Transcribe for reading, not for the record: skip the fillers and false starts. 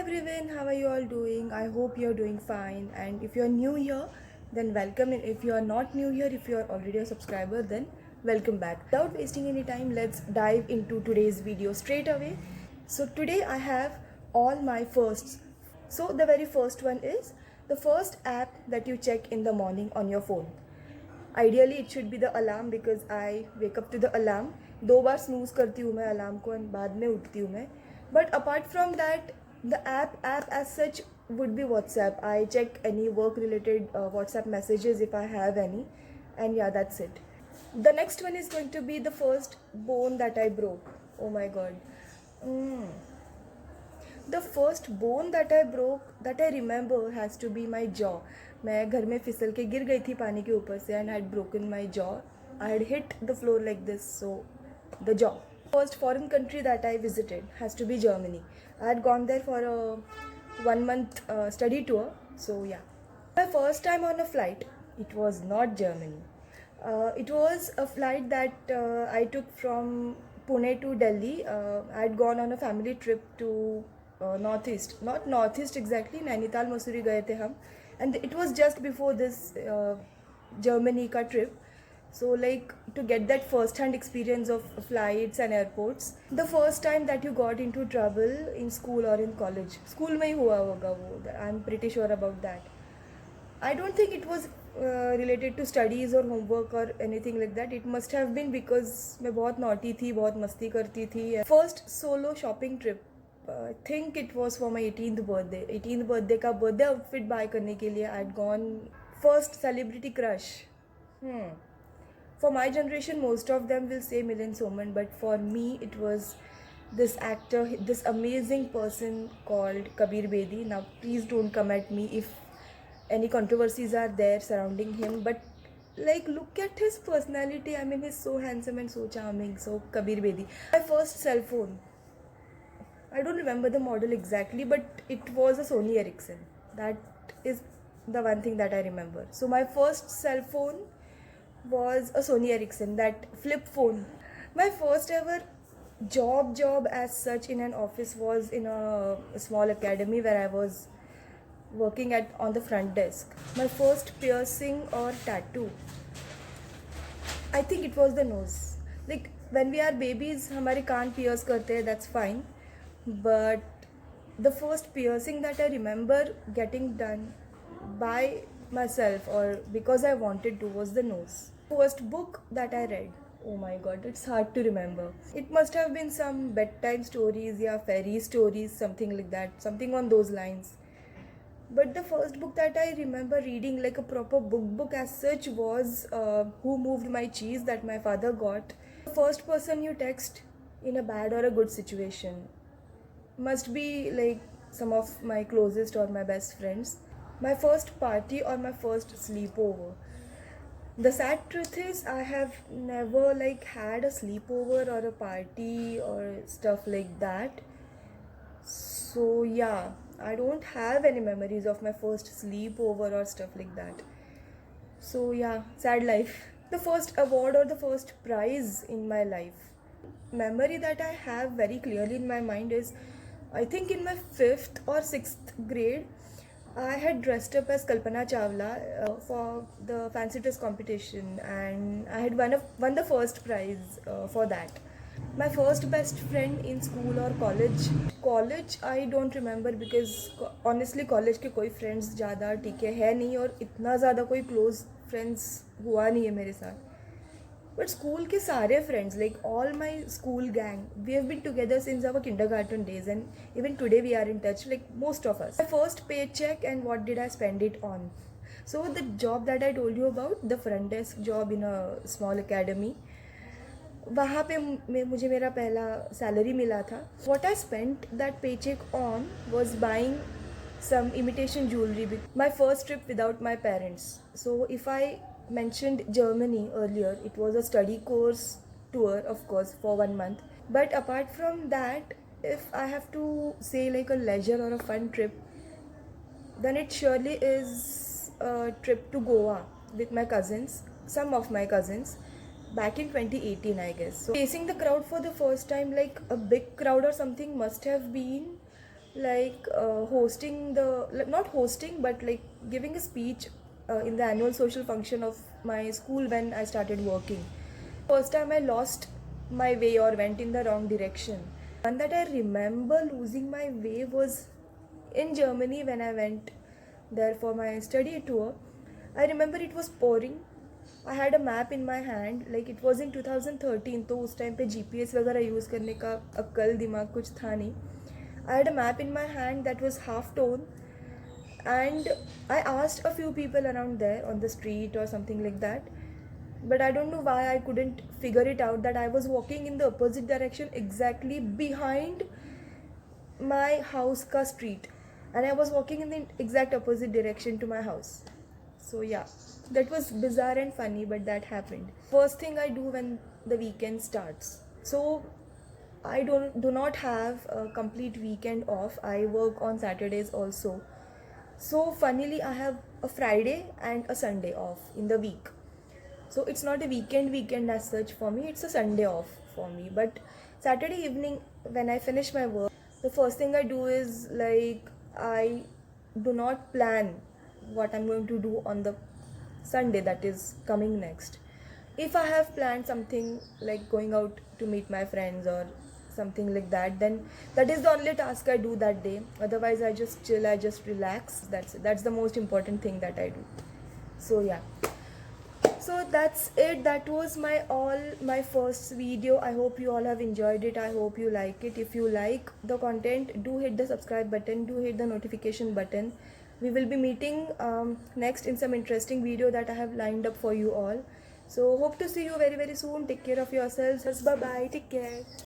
everyone, how are you all doing? I hope you're doing fine. And if you're new here, then welcome. And if you're not new here, if you're already a subscriber, then welcome back. Without wasting any time, let's dive into today's video straight away. So, today I have all my firsts. So, the very first one is the first app that you check in the morning on your phone. Ideally, it should be the alarm because I wake up to the alarm. 2 bar snooze करती हूँ मैं alarm को and बाद में उठती हूँ मैं. But apart from that, the app as such would be WhatsApp. I check any work related WhatsApp messages if I have any, and yeah, that's it. The next one is going to be the first bone that I broke. Oh my god. The first bone that I broke that I remember has to be my jaw. मैं घर में फिसल के गिर गई थी पानी के ऊपर से and I had broken my jaw. I had hit the floor like this, so the jaw. First foreign country that I visited has to be Germany. I had gone there for a 1 month study tour, so yeah. My first time on a flight, it was not Germany. It was a flight that I took from Pune to Delhi. I had gone on a family trip to northeast, not northeast exactly, Nainital Mussoorie गए थे हम, and it was just before this Germany का trip. So like to get that first hand experience of flights and airports, the first time that you got into trouble in school or in college, school में ही हुआ होगा वो, I'm pretty sure about that. I don't think it was related to studies or homework or anything like that. It must have been because मैं बहुत naughty थी, बहुत मस्ती करती थी. First solo shopping trip, I think it was for my 18th birthday. 18th birthday का birthday outfit buy करने के लिए I had gone. First celebrity crush. For my generation, most of them will say Milind Soman, but for me, it was this actor, this amazing person called Kabir Bedi. Now, please don't come at me if any controversies are there surrounding him, but like look at his personality. I mean, he's so handsome and so charming. So, Kabir Bedi. My first cell phone, I don't remember the model exactly, but it was a Sony Ericsson. That is the one thing that I remember. So, my first cell phone was a Sony Ericsson, that flip phone. My first ever job as such in an office was in a small academy where I was working at on the front desk. My first piercing or tattoo, I think it was the nose. Like when we are babies, हमारे कान pierce करते हैं, that's fine. But the first piercing that I remember getting done by myself or because I wanted to was the nose. First book that I read, oh my god, it's hard to remember. It must have been some bedtime stories, yeah, fairy stories, something like that, something on those lines. But the first book that I remember reading, like a proper book as such, was Who Moved My Cheese, that my father got. The first person you text in a bad or a good situation must be like some of my closest or my best friends. My first party or my first sleepover. The sad truth is I have never like had a sleepover or a party or stuff like that. So yeah, I don't have any memories of my first sleepover or stuff like that. So yeah, sad life. The first award or the first prize in my life. Memory that I have very clearly in my mind is, I think in my 5th or 6th grade, I had dressed up as Kalpana Chawla for the fancy dress competition, and I had won the first prize for that. My first best friend in school or college I don't remember because honestly college के कोई friends ज़्यादा टिके हैं नहीं और इतना ज़्यादा कोई close friends हुआ नहीं है मेरे साथ. But school के सारे friends, like all my school gang, we have been together since our kindergarten days, and even today we are in touch, like most of us. My first paycheck and what did I spend it on? So the job that I told you about, the front desk job in a small academy, वहाँ पे मुझे मेरा पहला salary मिला था. What I spent that paycheck on was buying some imitation jewelry. My first trip without my parents. So if I mentioned Germany earlier, it was a study course tour, of course, for 1 month. But apart from that, if I have to say like a leisure or a fun trip, then it surely is a trip to Goa with my cousins, some of my cousins, back in 2018, I guess. So facing the crowd for the first time, like a big crowd or something, must have been like hosting not hosting but like giving a speech in the annual social function of my school when I started working. First time I lost my way or went in the wrong direction. One that I remember losing my way was in Germany when I went there for my study tour. I remember it was pouring. I had a map in my hand, like it was in 2013, तो उस time पे GPS वगैरह use करने का अक्ल दिमाग कुछ था नहीं. I had a map in my hand that was half torn, and I asked a few people around there on the street or something like that, but I don't know why I couldn't figure it out that I was walking in the opposite direction exactly behind my house ka street, and I was walking in the exact opposite direction to my house. So yeah, that was bizarre and funny, but that happened. First thing I do when the weekend starts. So I do not have a complete weekend off. I work on Saturdays also. So funnily, I have a Friday and a Sunday off in the week. So it's not a weekend as such for me. It's a Sunday off for me. But Saturday evening when I finish my work, the first thing I do is like I do not plan what I'm going to do on the Sunday that is coming next. If I have planned something like going out to meet my friends or something like that, then that is the only task I do that day. Otherwise I just chill, I just relax. That's the most important thing that I do. So yeah, so that's it. That was my first video. I hope you all have enjoyed it. I hope you like it. If you like the content, do hit the subscribe button, do hit the notification button. We will be meeting next in some interesting video that I have lined up for you all. So hope to see you very soon. Take care of yourselves. Bye bye. Take care.